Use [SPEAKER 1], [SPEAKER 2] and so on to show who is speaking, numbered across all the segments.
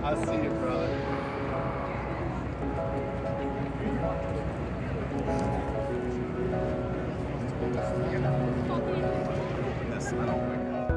[SPEAKER 1] I see it, brother. This, I don't wake up.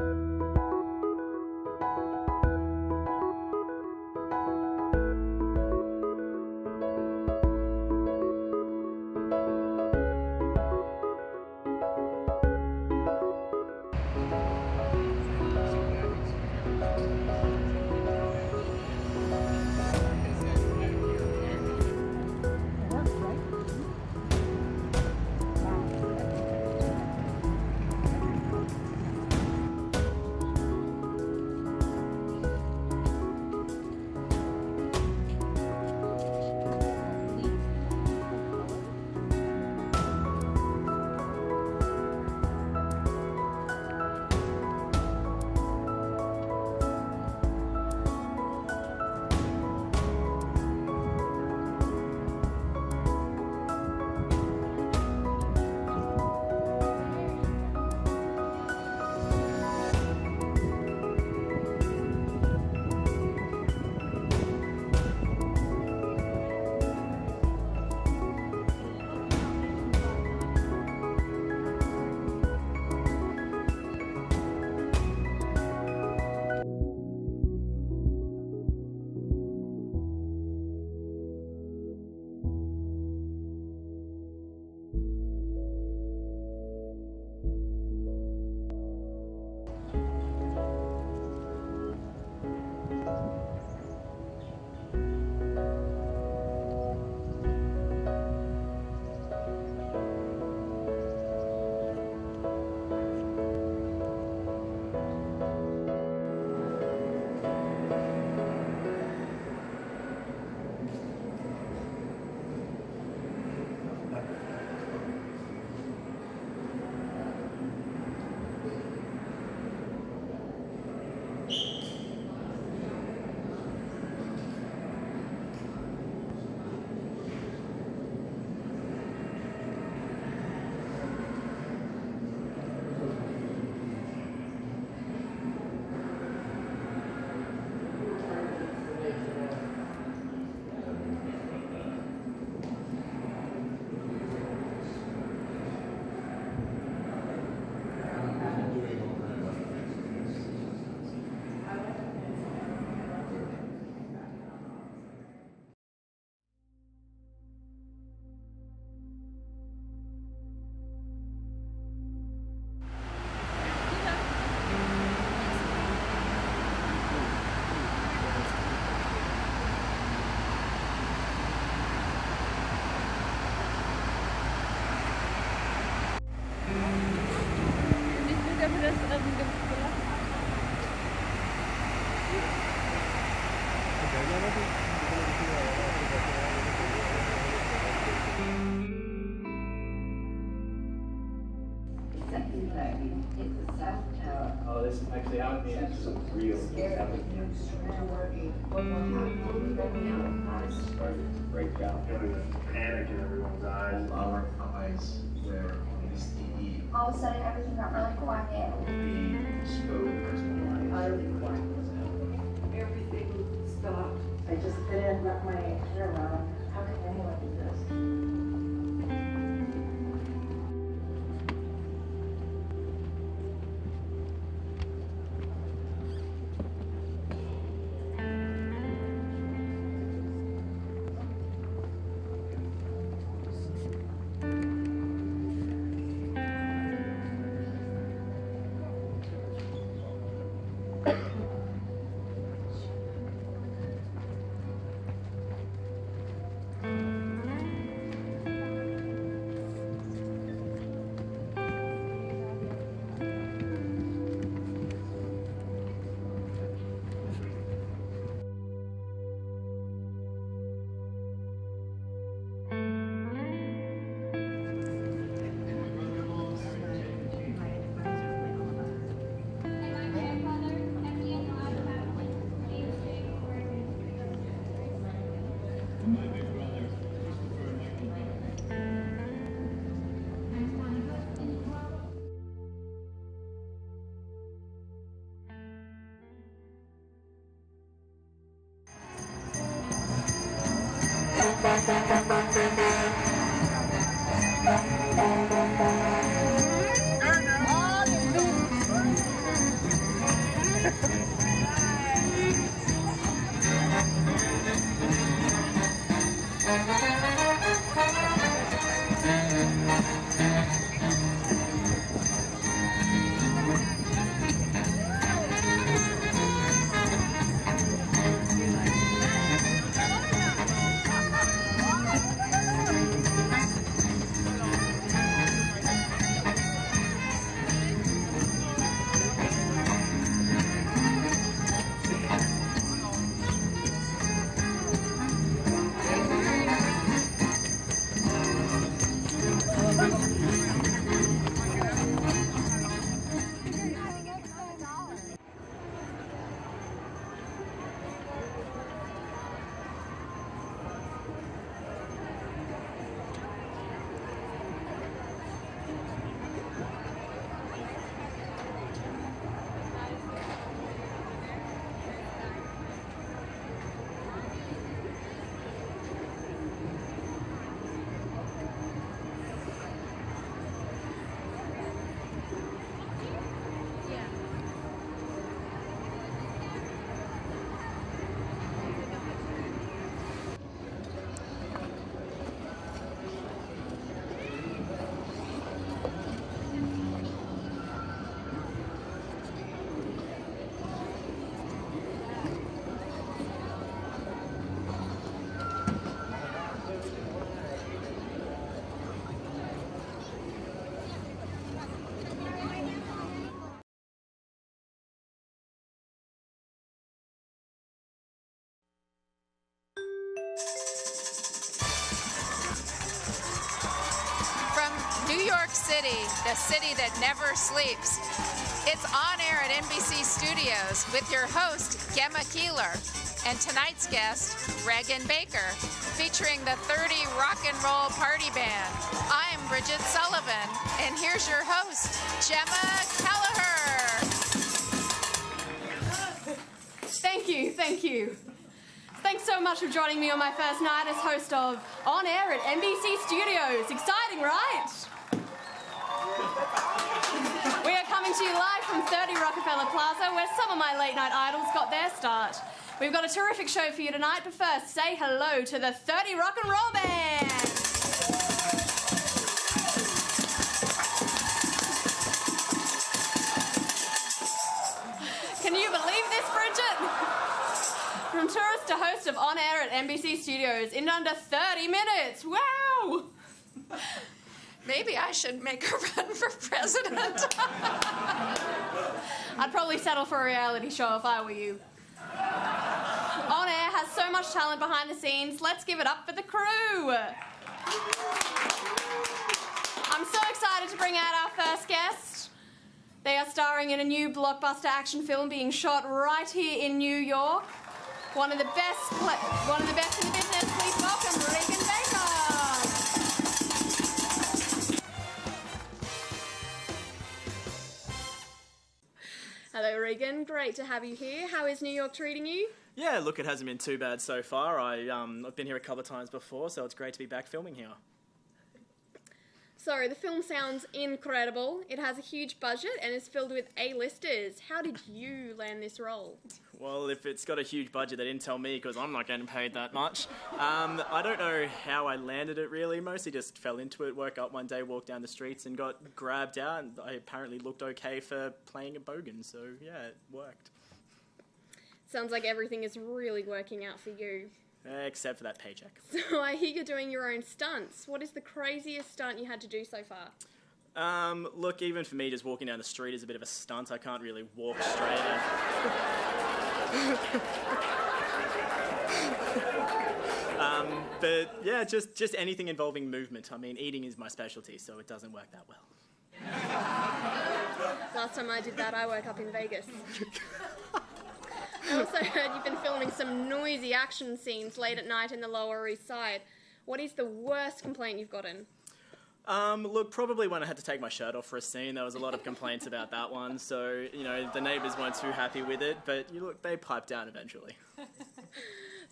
[SPEAKER 2] Oh, this actually happened. It's real. Started to break out.
[SPEAKER 1] There was panic in everyone's eyes.
[SPEAKER 3] Our eyes were All of a sudden, everything got really quiet.
[SPEAKER 4] Utterly quiet. Everything stopped. I just couldn't wrap my head around. How can anyone do this?
[SPEAKER 5] New York City, the city that never sleeps. It's On Air at NBC Studios with your host, Gemma Keeler, and tonight's guest, Regan Baker, featuring the 30 Rock and Roll Party Band. I'm Bridget Sullivan, and here's your host, Gemma Kelleher.
[SPEAKER 6] Thank you, thank you. Thanks so much for joining me on my first night as host of On Air at NBC Studios. Exciting, right? We are coming to you live from 30 Rockefeller Plaza, where some of my late night idols got their start. We've got a terrific show for you tonight, but first, say hello to the 30 Rock and Roll Band. Can you believe this, Bridget? From tourist to host of On Air at NBC Studios in under 30 minutes. Wow!
[SPEAKER 5] Maybe I should make a run for president.
[SPEAKER 6] I'd probably settle for a reality show if I were you. On Air has so much talent behind the scenes. Let's give it up for the crew. I'm so excited to bring out our first guest. They are starring in a new blockbuster action film being shot right here in New York. One of the best in the business. Please welcome Regan Baker. Regan. Great to have you here. How is New York treating you?
[SPEAKER 7] Yeah, look, it hasn't been too bad so far. I've been here a couple of times before, so it's great to be back filming here.
[SPEAKER 6] So, the film sounds incredible. It has a huge budget and is filled with A-listers. How did you land this role?
[SPEAKER 7] Well, if it's got a huge budget, they didn't tell me because I'm not getting paid that much. I don't know how I landed it really. Mostly just fell into it, woke up one day, walked down the streets and got grabbed out. And I apparently looked okay for playing a bogan, so yeah, it worked.
[SPEAKER 6] Sounds like everything is really working out for you.
[SPEAKER 7] Except for that paycheck.
[SPEAKER 6] So I hear you're doing your own stunts. What is the craziest stunt you had to do so far?
[SPEAKER 7] Look, even for me, just walking down the street is a bit of a stunt. I can't really walk straight. But yeah, just anything involving movement. I mean, eating is my specialty, so it doesn't work that well.
[SPEAKER 6] Last time I did that, I woke up in Vegas. I also heard you've been filming some noisy action scenes late at night in the Lower East Side. What is the worst complaint you've gotten?
[SPEAKER 7] Look, probably when I had to take my shirt off for a scene, there was a lot of complaints about that one. So, you know, the neighbours weren't too happy with it, but look, they piped down eventually.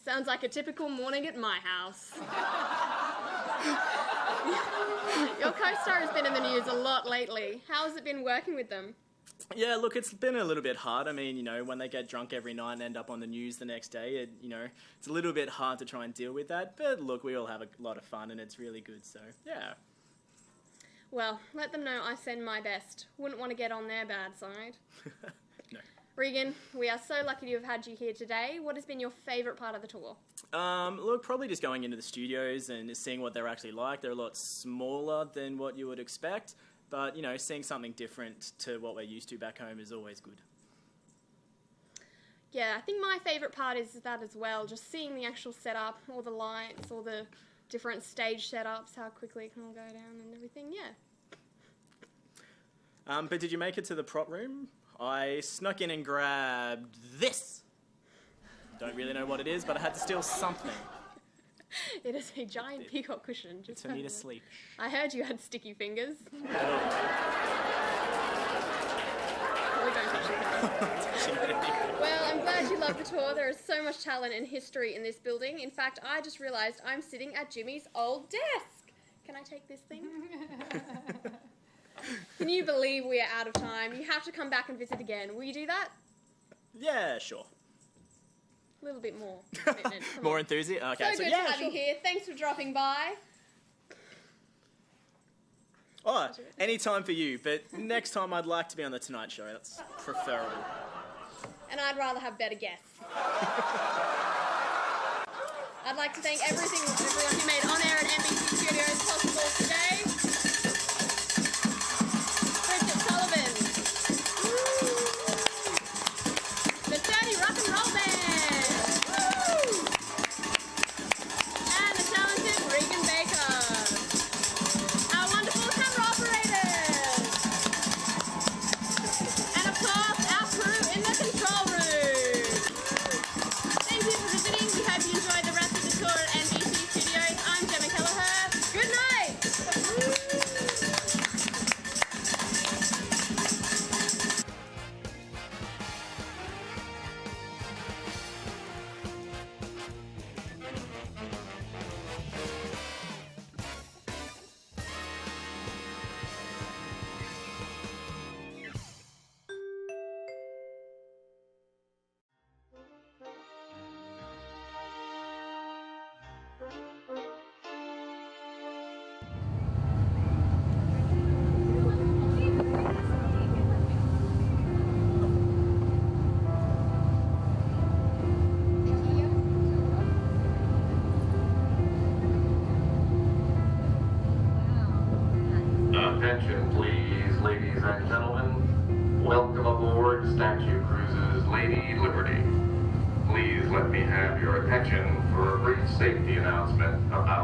[SPEAKER 6] Sounds like a typical morning at my house. Your co-star has been in the news a lot lately. How has it been working with them?
[SPEAKER 7] Yeah, look, it's been a little bit hard. I mean, you know, when they get drunk every night and end up on the news the next day, it's a little bit hard to try and deal with that. But look, we all have a lot of fun and it's really good, so yeah.
[SPEAKER 6] Well, let them know I send my best. Wouldn't want to get on their bad side.
[SPEAKER 7] No.
[SPEAKER 6] Regan, we are so lucky to have had you here today. What has been your favourite part of the tour?
[SPEAKER 7] Look, probably just going into the studios and seeing what they're actually like. They're a lot smaller than what you would expect. But, you know, seeing something different to what we're used to back home is always good.
[SPEAKER 6] Yeah, I think my favourite part is that as well, just seeing the actual setup, all the lights, all the different stage setups, how quickly it can all go down and everything, yeah.
[SPEAKER 7] But did you make it to the prop room? I snuck in and grabbed this. Don't really know what it is, but I had to steal something.
[SPEAKER 6] It is a giant peacock cushion.
[SPEAKER 7] It's for me to sleep.
[SPEAKER 6] I heard you had sticky fingers.
[SPEAKER 7] Oh.
[SPEAKER 6] Probably don't touch it. Well, I'm glad you love the tour. There is so much talent and history in this building. In fact, I just realised I'm sitting at Jimmy's old desk. Can I take this thing? Can you believe we are out of time? You have to come back and visit again. Will you do that?
[SPEAKER 7] Yeah, sure.
[SPEAKER 6] A little bit more commitment.
[SPEAKER 7] More enthusiasm? Okay,
[SPEAKER 6] so good
[SPEAKER 7] yeah,
[SPEAKER 6] to have
[SPEAKER 7] sure.
[SPEAKER 6] you here. Thanks for dropping by.
[SPEAKER 7] Oh, any time for you, but next time I'd like to be on The Tonight Show. That's preferable.
[SPEAKER 6] And I'd rather have better guests. I'd like to thank everyone who made On Air at NBC Studios possible today. Bridget Sullivan. The Dirty Rock and Roll Band. And the talented Regan Baker. Our wonderful camera operators. And of course, our crew in the control room. Thank you for visiting. We hope you enjoyed the rest of the tour at NBC Studios. I'm Gemma Kelleher. Good night.
[SPEAKER 8] Attention, please, ladies and gentlemen. Welcome aboard Statue Cruises Lady Liberty. Please let me have your attention for a brief safety announcement about